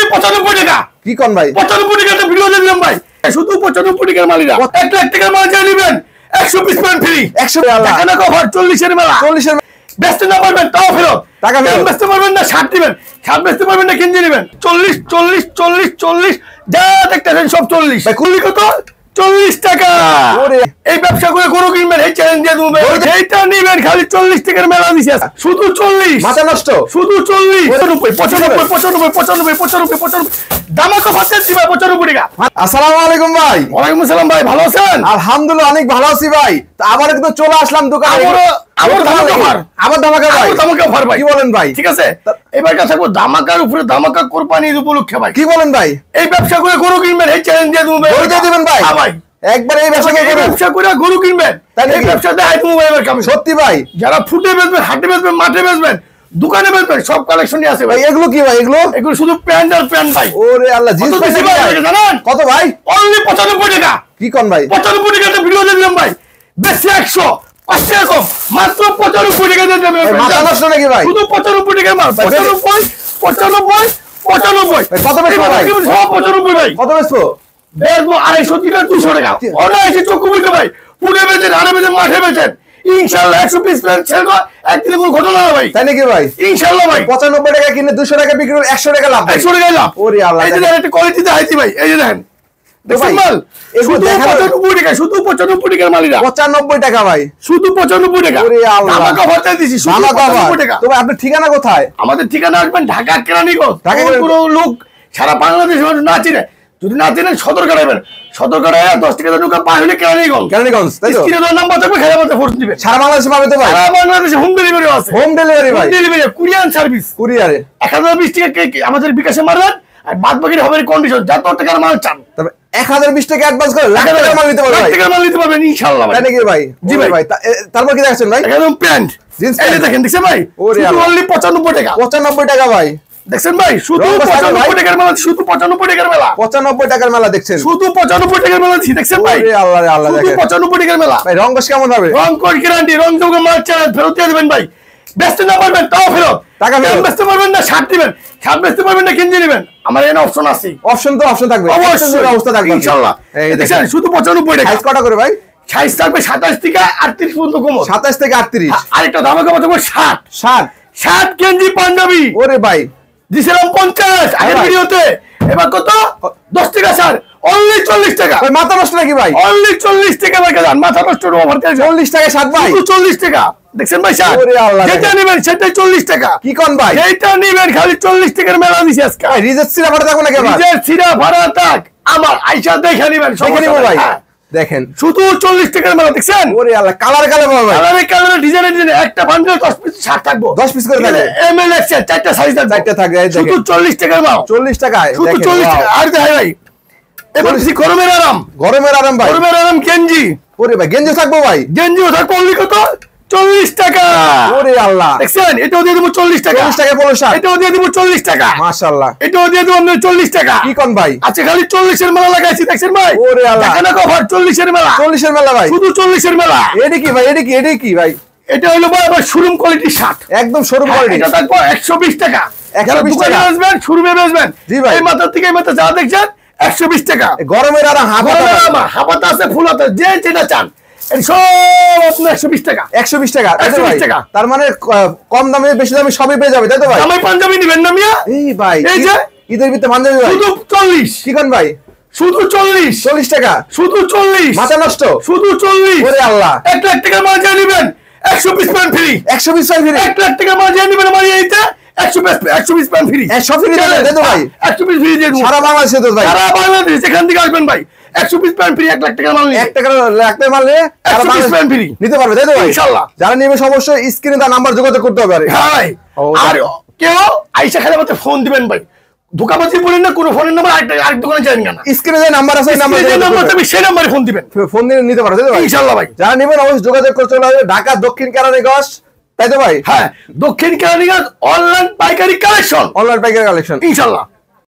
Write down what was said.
Only 95 টাকা। কি কোন ভাই? 95 টাকাতে ভিডিও দিলাম ভাই, শুধু 95 টাকার মালিরা 1 লাখ টাকার মাল যা নেবেন 100 পিস প্যান্ট ফ্রি। 100 টাকা না কভার 40 এর মেলা, 40 এর বেচতে না পারবেন তাও ফেরত, টাকা ফেরত। বেচতে পারবেন না 60 দিবেন, 60 বেচতে পারবেন না কিনতে নেবেন 40 40 40 40 যা দেখতেছেন সব 40 ভাই কুলি কত 40 টাকা। ওরে এই ব্যবসা করে গরু কিনবেন, এই চ্যালেঞ্জ দিয়ে দেবো এইটা নিবেন খালি 40 টাকার মেলা দিছে শুধু 40, মাথা নষ্ট শুধু 40 95 95 95 95 95 দামাকা ফাটে দিবা 95 টাকা। আসসালামু আলাইকুম ভাই। ওয়ালাইকুম আসসালাম ভাই, ভালো আছেন? আলহামদুলিল্লাহ অনেক ভালো আছি ভাই। তো আবার কিন্তু চলে আসলাম দোকানে, আবার ধামাকা অফার, আবার ধামাকা ভাই, ধামাকা অফার ভাই। কি বলেন ভাই? ঠিক আছে, এবার কথা বলবো ধামাকার উপরে ধামাকা কোরবানি ঈদ উপলক্ষে ভাই। কি বলেন ভাই? এই ব্যবসা করে গরু কিনবেন, এই চ্যালেঞ্জ দিয়ে দেবো গরু দিয়ে দিবেন ভাই? হ্যাঁ ভাই, একবার এই ব্যবসা এই ব্যবসা করে গরু কিনবেন, তাই নাকি? এই ব্যবসা দেখাই দেবো ভাই। এবার কাম সত্যি ভাই? যারা ফুটে বেচবেন, হাটে বেচবেন, মাঠে বেচবেন, দোকানে বেচবেন, সব কালেকশনই আছে ভাই। ভাই এগুলো কি ভাই? এগুলো এগুলো শুধু প্যান্ট আর প্যান্ট ভাই। ওরে আল্লাহ, জিন্স কত বেশি প্যান্ট ভাই জানেন? কত ভাই? অনলি 95 টাকা। কি কোন ভাই? 95 টাকাতে ভিডিও দিলাম ভাই, বেশি 100 5 টাকা কম, মাত্র 95 টাকা দিয়ে দেবেন। মাথা নষ্ট নাকি ভাই? শুধু 95 টাকা মাল, 95 95 95 কত বেচবো ভাই? সব 95 ভাই। কত বেচবো? বেচবো 250 থেকে 200 টাকা। অনায়াসে চক্ষু বুঝতে ভাই, পুড়ে বেচেন, হাড়ে বেচেন, মাঠে বেচেন, ইনশাআল্লাহ 100 পিস প্যান্ট সেল করে একদিনে কোনো ঘটনা না ভাই। তাই নাকি ভাই? ইনশাআল্লাহ ভাই 95 টাকা কিনে 200 টাকা বিক্রি করে 100 টাকা লাভ ভাই। 100 টাকা লাভ। ওরে আল্লাহ, এই যে দেখেন একটা কোয়ালিটি দেখাইছি ভাই, এই যে দেখেন দেখছেন মাল, এগুলো শুধু দেখানো- 95 টাকা, শুধু 95 টাকার মালিরা 95 টাকা ভাই, শুধু 95 টাকা। ওরে আল্লাহ, ধামাকা অফার দিয়েছি শুধু ধামাকা 95 টাকা। তো ভাই আপনার ঠিকানা কোথায়? আমাদের ঠিকানা আসবেন ঢাকা কেরানীগঞ্জ। ঢাকা ঢাকা কোনো লোক সারা বাংলাদেশ না চিনে, যদি না চিনেন সদরঘাট আসবেন, সদরঘাট 10 টাকা ঢুকা পার হলে কেরানীগঞ্জ। কেরানীগঞ্জ, তাই তো? স্ক্রিনে দেওয়া নাম্বার থাকবে, খেলা মধ্যে ফোন দিবেন। সারা বাংলাদেশে পাবে তো ভাই? সারা বাংলাদেশে হোম ডেলিভারি আছে, হোম ডেলিভারি ভাই, ডেলিভারি কুরিয়ার সার্ভিস। কুরিয়ারে 1020 টাকা আমাদের বিকাশে মারবেন, আর বাদ বাকি হবে কন্ডিশন, যত টাকার মাল চান। তবে 1020 টাকা অ্যাডভান্স করে লাখ টাকা মাল নিতে পারবে ভাই। লাখ টাকার মাল নিতে পারবেন ইনশাআল্লাহ ভাই। তাই নাকি ভাই? জি ভাই। তারপর কি দেখাচ্ছেন ভাই? একদম প্যান্ট জিন্স এই যে প্যান্ট দেখেন, দেখছেন ভাই, ওরে শুধু আল্লাহ। অনলি 95 টাকা। 95 টাকা ভাই, দেখছেন ভাই, শুধু রং বসানো ভাই। 95 টাকার মেলা, শুধু 95 টাকার মেলা, 95 টাকার মেলা দেখছেন? শুধু 95 টাকার মেলা দিচ্ছি, দেখছেন ভাই, ওরে আল্লাহ রে আল্লাহ, শুধু দেখেন 95 টাকার মেলা। ভাই রং বস কেমন হবে? রং কোড গ্যারান্টি, রং যোগ মাল চালান ফেরত দিয়ে দেবেন ভাই, বেচতে না পারবেন তাও ফেরত, টাকা ফেরত। বেচতে পারবেন না 60 দিবেন, 60 বেচতে পারবেন না কিনতে নেবেন, আমার এখানে অপশন আছে, অপশন তো অপশন থাকবে, অবশ্যই অবস্থা থাকবে ইনশাআল্লাহ। এই দেখছেন দেখেন শুধু 95 টাকা। সাইজ কটা করে ভাই? সাইজ থাকবে 27 থেকে 38 পর্যন্ত কম। 27 থেকে 38। আরেকটা ধামাকা থাকবে 60 60 60 গেঞ্জি পাঞ্জাবি ওরে ভাই, দিছিলাম 50 আগের ভাই। ভিডিওতে, এবার কত 10 টাকা স্যার, অনলি 40 টাকা। ভাই মাথা নষ্ট নাকি ভাই? অনলি 40 টাকা ভাই, জান মাথা নষ্ট অফার দিয়েছে 40 টাকা 60 ভাই, শুধু 40 টাকা। দেখছেন ভাই স্যার, ওরে আল্লাহ, যেটা দেখেন। নেবেন সেটাই 40 টাকা। কি কোন ভাই? যেটা নেবেন খালি 40 টাকার মেলা দিছি আজকে। ভাই রিজেক্ট সিরা ভাড়া থাকো নাকি আবার? নিজের সিরা ভাড়া থাক, আমার আইসা দেখে নেবেন, দেখে নিবো ভাই। হ্যাঁ। দেখেন শুধু 40 টাকার মেলা, দেখছেন ওরে আল্লাহ, কালার কালার ভাই, কালারে কালারে ডিজাইনে ডিজাইনে, একটা বান্ডেল 10 পিস 60 থাকবো, 10 পিস করে থাকবে। এমএল এক্সেল 4টা সাইজ থাকবে, 4টা থাকবে, এই শুধু দেখেন 40 টাকার মাল, 40 টাকায় শুধু দেখেন 40 wow। টাকা। আর দেখাই ভাই, এবার বেশি গরমের আরাম, গরমের আরাম ভাই, গরমের আরাম গেঞ্জি, ওরে ভাই গেঞ্জি থাকবো ভাই, গেঞ্জিও থাকবে অনলি কত 40 টাকা। ওরে আল্লাহ, দেখছেন এটাও দিয়ে দেবো 40 টাকা, 40 টাকা পলো শার্ট, এটাও দিয়ে দেবো 40 টাকা, মাশাআল্লাহ। এটাও দিয়ে দেবো আপনার 40 টাকা। কি কোন ভাই? আচ্ছা খালি 40 এর মেলা লাগাইছি, দেখছেন ভাই, ওরে আল্লাহ। দেখেন না কভার 40 এর মেলা, 40 এর মেলা ভাই, শুধু 40 এর মেলা। এডি কি ভাই? এডি কি ভাই? এটা হলো ভাই আবার শোরুম কোয়ালিটি শার্ট, একদম শোরুম কোয়ালিটি, এটা থাকবে 120 টাকা। 120 টাকা। বেচবেন, শোরুমে বেচবেন, জি ভাই। এই মাথা থেকে এই মাথা যা দেখছেন 120 টাকা। গরমের আরাম হাফাতা আছে, ফুল হাতা, যে যেটা চান এই সব আপনার 120 টাকা। 120 টাকা, তাই তো 120 ভাই? টাকা। তার মানে কম দামে বেশি দামে সবই পেয়ে যাবে, তাই তো ভাই? আমি পাঞ্জাবি নিবেন না মিয়া, এই ভাই এই যে ঈদের ভিতরে পাঞ্জাবি ভাই, শুধু 40, কি কোন ভাই? শুধু 40, 40 টাকা, শুধু 40, মাথা নষ্ট, শুধু 40। ওরে আল্লাহ, 1 লাখ টাকার মাল যা নেবেন 100 পিস প্যান্ট ফ্রি, 120 টাকা ফ্রি, 1 লাখ টাকার মাল যা নেবেন আমার এইটা 100 পিস প্যান্ট ফ্রি, সব ফ্রি দেবে, তাই তো ভাই? 100 পিস ফ্রি দিয়ে দেবো সারা বাংলাদেশে তো ভাই, সারা বাংলাদেশ যেখান থেকে আসবেন ভাই 100 পিস প্যান্ট ফ্রি, 1 লাখ টাকার মাল নিয়ে 1 টাকা লাগতে মারলে 100 পিস প্যান্ট ফ্রি নিতে পারবে, তাই তো ভাই? ইনশাআল্লাহ। যারা নেবে অবশ্যই স্ক্রিনে তার নাম্বার যোগাযোগ করতে হবে। ভাই ও, আর কেউ আইসা খেলে মতো ফোন দিবেন ভাই, ধোকাবাজি বলেন না, কোনো ফোনের নাম্বার আরেক দোকানে যাবেন না, স্ক্রিনে যে নাম্বার আছে নাম্বার তুমি সেই নাম্বারে ফোন দিবেন, ফোন দিয়ে নিতে পারবে, তাই তো ভাই? ইনশাআল্লাহ ভাই। যারা নেবেন অবশ্যই যোগাযোগ করে চলে আসবে ঢাকা দক্ষিণ কেরানীগঞ্জ, তাই তো ভাই? হ্যাঁ, দক্ষিণ কেরানীগঞ্জ অনলাইন পাইকারি কালেকশন অনলাইন পাইকারি কালেকশন ইনশাআল্লাহ।